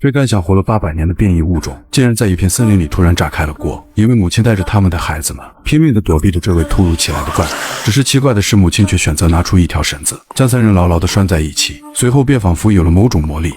这敢想活了800年的变异物种，竟然在一片森林里突然炸开了锅。一位母亲带着他们的孩子们，拼命地躲避着这位突如其来的怪物。只是奇怪的是，母亲却选择拿出一条绳子，将3人牢牢地拴在一起，随后便仿佛有了某种魔力。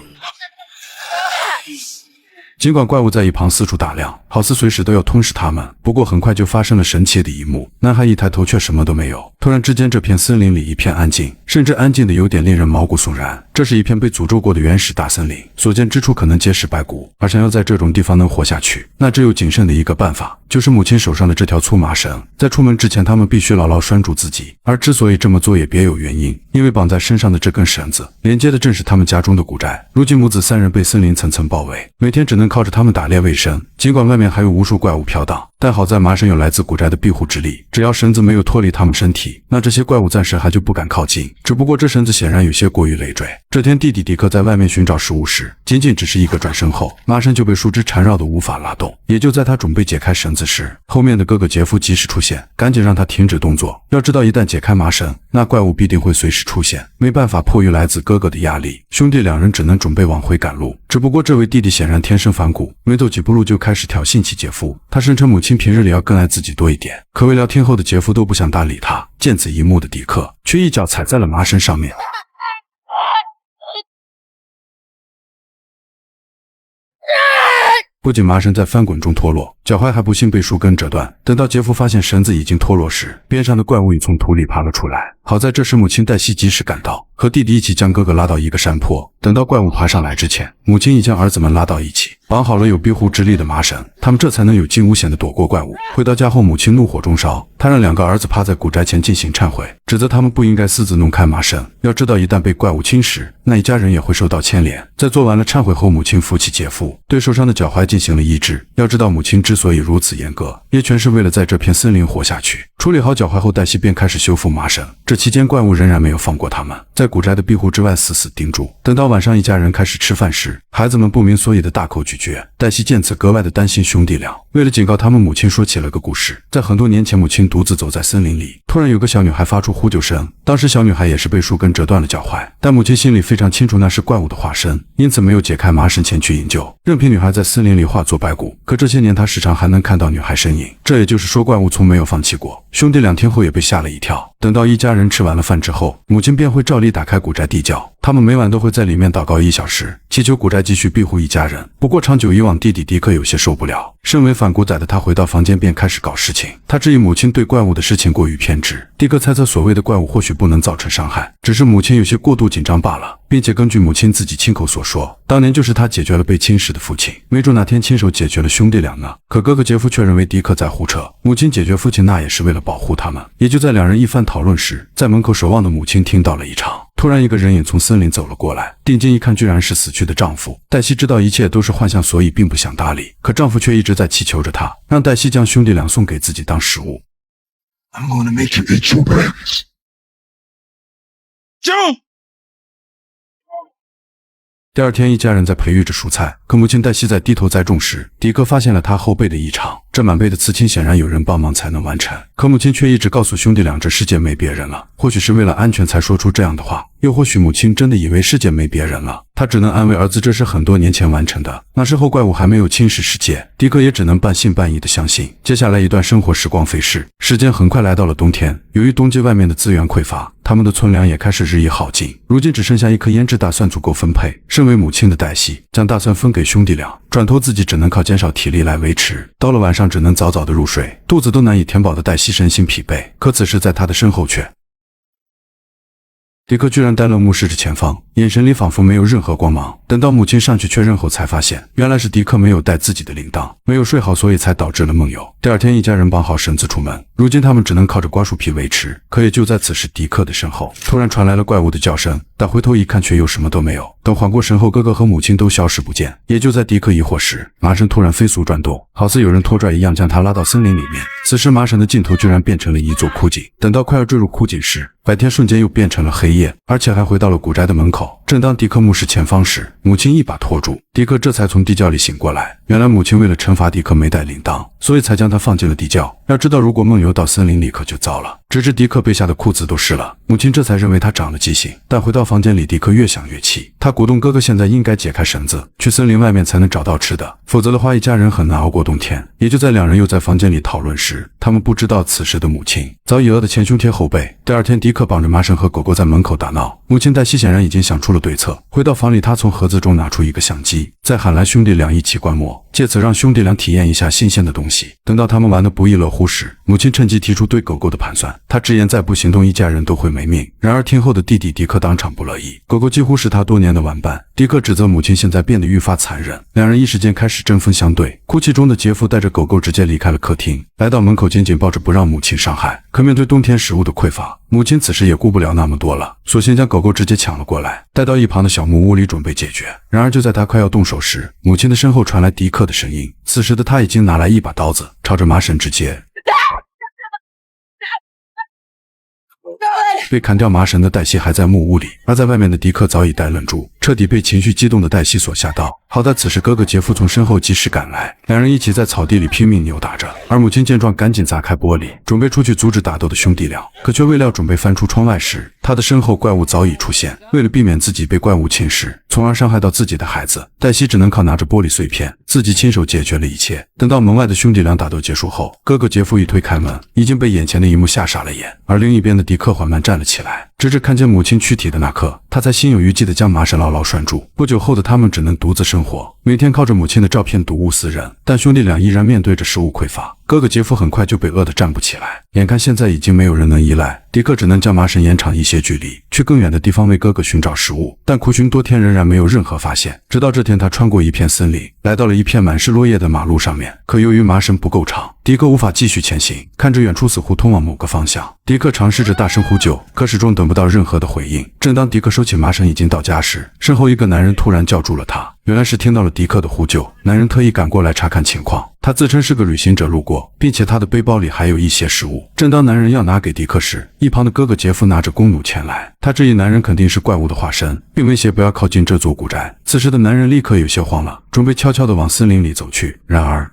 尽管怪物在一旁四处打量，好似随时都要吞噬他们，不过很快就发生了神奇的一幕。男孩一抬头却什么都没有。突然之间，这片森林里一片安静，甚至安静的有点令人毛骨悚然。这是一片被诅咒过的原始大森林，所见之处可能皆是白骨，而想要在这种地方能活下去，那只有仅剩的一个办法，就是母亲手上的这条粗麻绳。在出门之前，他们必须牢牢拴住自己，而之所以这么做也别有原因，因为绑在身上的这根绳子连接的正是他们家中的古宅。如今母子3人被森林层层包围，每天只能靠着他们打猎为生。尽管外面还有无数怪物飘荡，但好在麻绳有来自古宅的庇护之力，只要绳子没有脱离他们身体，那这些怪物暂时还就不敢靠近。只不过这绳子显然有些过于累赘。这天弟弟迪克在外面寻找食物时，仅仅只是一个转身后，麻绳就被树枝缠绕的无法拉动。也就在他准备解开绳子时，后面的哥哥杰夫及时出现，赶紧让他停止动作。要知道一旦解开麻绳，那怪物必定会随时出现。没办法，迫于来自哥哥的压力，兄弟2人只能准备往回赶路。只不过这位弟弟显然天生反骨，没走几步路就开始挑衅起杰夫。他声称母亲平日里要更爱自己多一点，可为聊天后的杰夫都不想搭理他。见此一幕的迪克却一脚踩在了麻绳上面。不仅麻绳在翻滚中脱落，脚踝还不幸被树根折断。等到杰夫发现绳子已经脱落时，边上的怪物已从土里爬了出来。好在这时母亲黛西及时赶到，和弟弟一起将哥哥拉到一个山坡。等到怪物爬上来之前，母亲已将儿子们拉到一起，绑好了有庇护之力的麻绳，他们这才能有惊无险地躲过怪物。回到家后，母亲怒火中烧，她让2个儿子趴在古宅前进行忏悔，指责他们不应该私自弄开麻绳。要知道一旦被怪物侵蚀，那一家人也会受到牵连。在做完了忏悔后，母亲扶起杰夫，对受伤的脚踝进行了医治。要知道母亲之所以如此严格，也全是为了在这片森林活下去。处理好脚踝后，黛西便开始修复麻绳。这期间怪物仍然没有放过他们，在古宅的庇护之外死死盯住。等到晚上一家人开始吃饭时，孩子们不明所以的大口咀嚼。黛西见此格外的担心兄弟俩，为了警告他们，母亲说起了个故事。在很多年前，母亲独自走在森林里，突然有个小女孩发出呼救声。当时小女孩也是被树根折断了脚踝，但母亲心里非常清楚那是怪物的化身，因此没有解开麻绳前去营救，任凭女孩在森林里化作白骨。可这些年她时常还能看到女孩身影，这也就是说怪物从没有放弃过。兄弟2天后也被吓了一跳。等到一家人吃完了饭之后，母亲便会照例打开古宅地窖，他们每晚都会在里面祷告1小时，祈求古宅继续庇护一家人。不过长久以往，弟弟迪克有些受不了，身为反骨仔的他回到房间便开始搞事情。他质疑母亲对怪物的事情过于偏执。迪克猜测所谓的怪物或许不能造成伤害，只是母亲有些过度紧张罢了，并且根据母亲自己亲口所说，当年就是他解决了被侵蚀的父亲，没准哪天亲手解决了兄弟俩呢。可哥哥杰夫却认为迪克在胡扯，母亲解决父亲那也是为了保护他们。也就在2人一番讨论时，在门口守望的母亲听到了异常。突然一个人影从森林走了过来，定睛一看，居然是死去的丈夫。黛西知道一切都是幻象，所以并不想搭理，可丈夫却一直在祈求着她，让黛西将兄弟俩送给自己当食物。I'm gonna make you eat your brains. Joe! 第2天，一家人在培育着蔬菜，可母亲黛西在低头栽种时，迪克发现了她后背的异常。这满背的刺青显然有人帮忙才能完成，可母亲却一直告诉兄弟俩这世界没别人了。或许是为了安全才说出这样的话，又或许母亲真的以为世界没别人了。她只能安慰儿子这是很多年前完成的，那时候怪物还没有侵蚀世界。迪克也只能半信半疑的相信。接下来一段生活时光飞逝，时间很快来到了冬天。由于冬季外面的资源匮乏，他们的存粮也开始日益耗尽，如今只剩下1颗腌制大蒜足够分配。身为母亲的黛西将大蒜分给兄弟俩，转头自己只能靠减少体力来维持。到了晚上只能早早的入睡，肚子都难以填饱的黛西身心疲惫。可此时在她的身后却迪克居然呆愣目视着前方，眼神里仿佛没有任何光芒。等到母亲上去确认后，才发现原来是迪克没有带自己的铃铛，没有睡好，所以才导致了梦游。第2天，一家人绑好绳子出门，如今他们只能靠着瓜树皮维持。可也就在此时，迪克的身后突然传来了怪物的叫声，但回头一看却又什么都没有。等缓过神后，哥哥和母亲都消失不见。也就在迪克疑惑时，麻绳突然飞速转动，好似有人拖拽一样将他拉到森林里面。此时麻绳的尽头居然变成了一座枯井。等到快要坠入枯井时，白天瞬间又变成了黑夜，而且还回到了古宅的门口。正当迪克目视前方时，母亲一把拖住迪克，这才从地窖里醒过来。原来母亲为了惩罚迪克没带铃铛，所以才将他放进了地窖。要知道，如果梦游到森林里可就糟了。直至迪克被吓得裤子都湿了，母亲这才认为他长了记性。但回到房间里，迪克越想越气，他鼓动哥哥现在应该解开绳子，去森林外面才能找到吃的，否则的话一家人很难熬过冬天。也就在两人又在房间里讨论时，他们不知道此时的母亲早已饿得前胸贴后背。第二天，迪克绑着麻绳和狗狗在门口打闹，母亲黛西显然已经想出了对策。回到房里，她从盒子中拿出一个相机，再喊来兄弟俩一起观摩，借此让兄弟俩体验一下新鲜的东西。等到他们玩得不亦乐乎时，母亲趁机提出对狗狗的盘算，她直言再不行动，一家人都会没命。然而听后的弟弟迪克当场不乐意，狗狗几乎是他多年的玩伴。迪克指责母亲现在变得愈发残忍，两人一时间开始针锋相对。哭泣中的杰夫带着狗狗直接离开了客厅，来到门口紧紧抱着不让母亲伤害。可面对冬天食物的匮乏，母亲此时也顾不了那么多了，索性将狗狗直接抢了过来，带到一旁的小木屋里准备解决。然而就在他快要动手时，母亲的身后传来迪克的声音。此时的他已经拿来一把刀子，朝着麻绳直接。被砍掉麻绳的黛西还在木屋里，而在外面的迪克早已呆愣住，彻底被情绪激动的黛西所吓到。好在此时哥哥杰夫从身后及时赶来，两人一起在草地里拼命扭打着。而母亲见状，赶紧砸开玻璃，准备出去阻止打斗的兄弟俩，可却未料准备翻出窗外时，他的身后怪物早已出现。为了避免自己被怪物侵蚀，从而伤害到自己的孩子，黛西只能靠拿着玻璃碎片，自己亲手解决了一切。等到门外的兄弟俩打斗结束后，哥哥杰夫一推开门，已经被眼前的一幕吓傻了眼。而另一边的迪克缓慢站了起来，直至看见母亲躯体的那刻，他才心有余悸地将麻绳牢牢拴住。不久后的他们只能独自生活，每天靠着母亲的照片睹物思人，但兄弟俩依然面对着食物匮乏。哥哥杰夫很快就被饿得站不起来，眼看现在已经没有人能依赖，迪克只能将麻绳延长一些距离，去更远的地方为哥哥寻找食物。但苦寻多天仍然没有任何发现，直到这天他穿过一片森林，来到了一片满是落叶的马路上面。可由于麻绳不够长，迪克无法继续前行，看着远处似乎通往某个方向，迪克尝试着大声呼救，可始终等不到任何的回应。正当迪克收起麻绳已经到家时，身后一个男人突然叫住了他。原来是听到了迪克的呼救，男人特意赶过来查看情况。他自称是个旅行者路过，并且他的背包里还有一些食物。正当男人要拿给迪克时，一旁的哥哥杰夫拿着弓弩前来，他质疑男人肯定是怪物的化身，并威胁不要靠近这座古宅。此时的男人立刻有些慌了，准备悄悄地往森林里走去。然而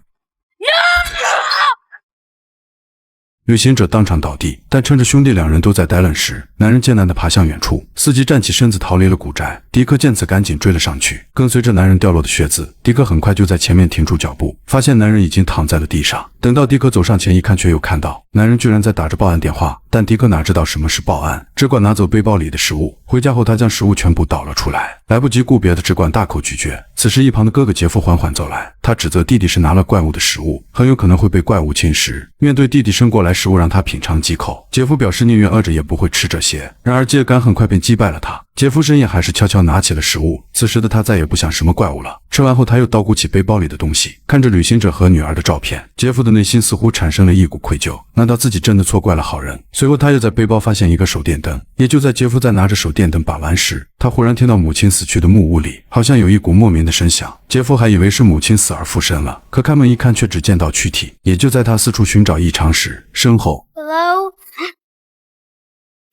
旅行者当场倒地，但趁着兄弟两人都在呆愣时，男人艰难地爬向远处，伺机站起身子逃离了古宅。迪克见此赶紧追了上去，跟随着男人掉落的靴子，迪克很快就在前面停住脚步，发现男人已经躺在了地上。等到迪克走上前一看，却又看到男人居然在打着报案电话，但迪克哪知道什么是报案，只管拿走背包里的食物。回家后，他将食物全部倒了出来，来不及顾别的，只管大口咀嚼。此时一旁的哥哥杰夫缓缓走来，他指责弟弟是拿了怪物的食物，很有可能会被怪物侵蚀。面对弟弟伸过来食物让他品尝几口，杰夫表示宁愿饿着也不会吃这些。然而饥饿感很快便击败了他，杰夫深夜还是悄悄拿起了食物。此时的他再也不想什么怪物了。吃完后，他又倒鼓起背包里的东西，看着旅行者和女儿的照片，杰夫的内心似乎产生了一股愧疚，难道自己真的错怪了好人？随后他又在背包发现一个手电灯，也就在杰夫在拿着手电灯把玩时，他忽然听到母亲死去的木屋里好像有一股莫名的声响。杰夫还以为是母亲死而复生了，可开门一看却只见到躯体。也就在他四处寻找异常时，身后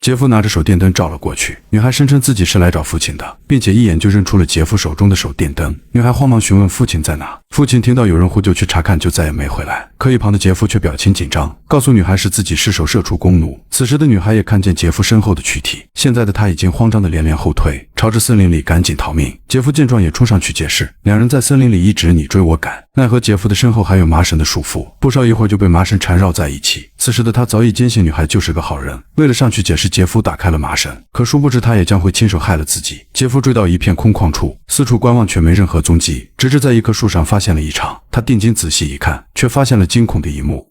杰夫拿着手电灯照了过去，女孩声称自己是来找父亲的，并且一眼就认出了杰夫手中的手电灯。女孩慌忙询问父亲在哪，父亲听到有人呼救去查看，就再也没回来。可一旁的杰夫却表情紧张，告诉女孩是自己失手射出弓弩。此时的女孩也看见杰夫身后的躯体，现在的她已经慌张的连连后退，朝着森林里赶紧逃命。杰夫见状也冲上去解释，两人在森林里一直你追我赶，奈何杰夫的身后还有麻绳的束缚，不少一会儿就被麻绳缠绕在一起。此时的他早已坚信女孩就是个好人，为了上去解释，杰夫打开了麻绳，可殊不知他也将会亲手害了自己。杰夫追到一片空旷处，四处观望却没任何踪迹，直至在一棵树上发现了异常。他定睛仔细一看，却发现了惊恐的一幕。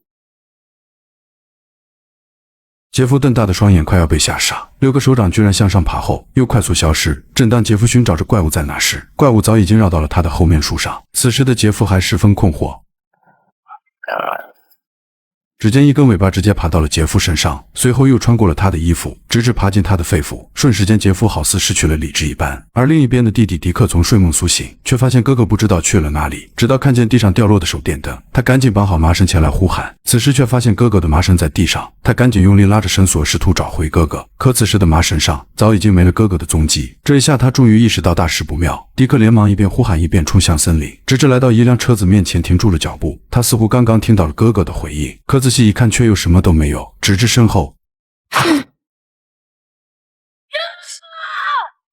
杰夫瞪大的双眼快要被吓傻，6个手掌居然向上爬后又快速消失。正当杰夫寻找着怪物在哪时，怪物早已经绕到了他的后面树上。此时的杰夫还十分困惑。只见一根尾巴直接爬到了杰夫身上，随后又穿过了他的衣服，直至爬进他的肺腑。瞬时间，杰夫好似失去了理智一般。而另一边的弟弟迪克从睡梦苏醒，却发现哥哥不知道去了哪里，直到看见地上掉落的手电灯，他赶紧绑好麻绳前来呼喊。此时却发现哥哥的麻绳在地上，他赶紧用力拉着绳索，试图找回哥哥。可此时的麻绳上早已经没了哥哥的踪迹。这一下他终于意识到大事不妙，迪克连忙一边呼喊一边冲向森林，直至来到一辆车子面前停住了脚步。他似乎刚刚听到了哥哥的回应，可仔细一看却又什么都没有，直至身后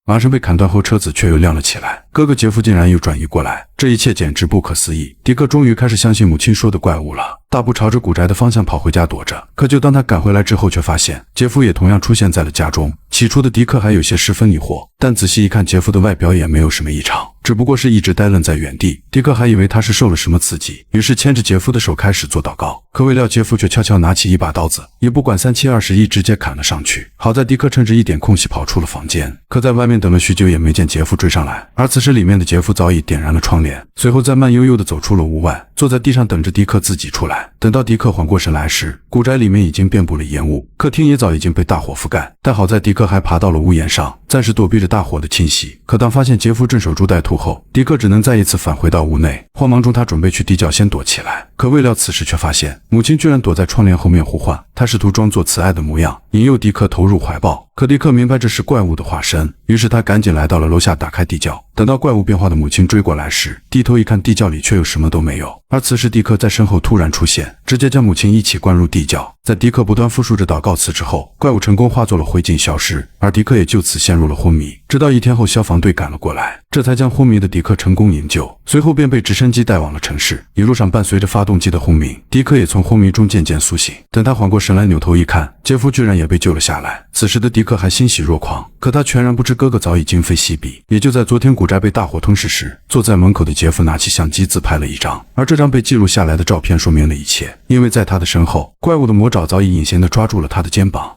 麻绳被砍断后，车子却又亮了起来。哥哥杰夫竟然又转移过来，这一切简直不可思议。迪克终于开始相信母亲说的怪物了，大步朝着古宅的方向跑回家躲着。可就当他赶回来之后，却发现杰夫也同样出现在了家中。起初的迪克还有些十分疑惑，但仔细一看，杰夫的外表也没有什么异常，只不过是一直呆愣在原地。迪克还以为他是受了什么刺激，于是牵着杰夫的手开始做祷告。可未料杰夫却悄悄拿起一把刀子，也不管3721，直接砍了上去。好在迪克趁着一点空隙跑出了房间，可在外面等了许久也没见杰夫追上来。而此时里面的杰夫早已点燃了窗帘，随后再慢悠悠地走出了屋外，坐在地上等着迪克自己出来。等到迪克缓过神来时，古宅里面已经遍布了烟雾，客厅也早已经被大火覆盖。但好在迪克还爬到了屋檐上，暂时躲避着大火的侵袭。可当发现杰夫正守株待兔后，迪克只能再一次返回到屋内。慌忙中他准备去地窖先躲起来，可未料此时却发现母亲居然躲在窗帘后面呼唤。他试图装作慈爱的模样，引诱迪克投入怀抱。可迪克明白这是怪物的化身，于是他赶紧来到了楼下，打开地窖。等到怪物变化的母亲追过来时，低头一看，地窖里却又什么都没有。而此时迪克在身后突然出现，直接将母亲一起灌入地窖。在迪克不断复述着祷告词之后，怪物成功化作了灰烬消失，而迪克也就此陷入了昏迷。直到1天后，消防队赶了过来，这才将昏迷的迪克成功营救，随后便被直升机带往了城市。一路上伴随着发动机的轰鸣，迪克也从昏迷中渐渐苏醒。等他缓过神来，扭头一看，杰夫居然也被救了下来。此时的迪克还欣喜若狂，可他全然不知哥哥早已今非昔比。也就在昨天古宅被大火吞噬时，坐在门口的杰夫拿起相机自拍了一张，而这张被记录下来的照片说明了一切，因为在他的身后，怪物的魔爪早已隐形地抓住了他的肩膀。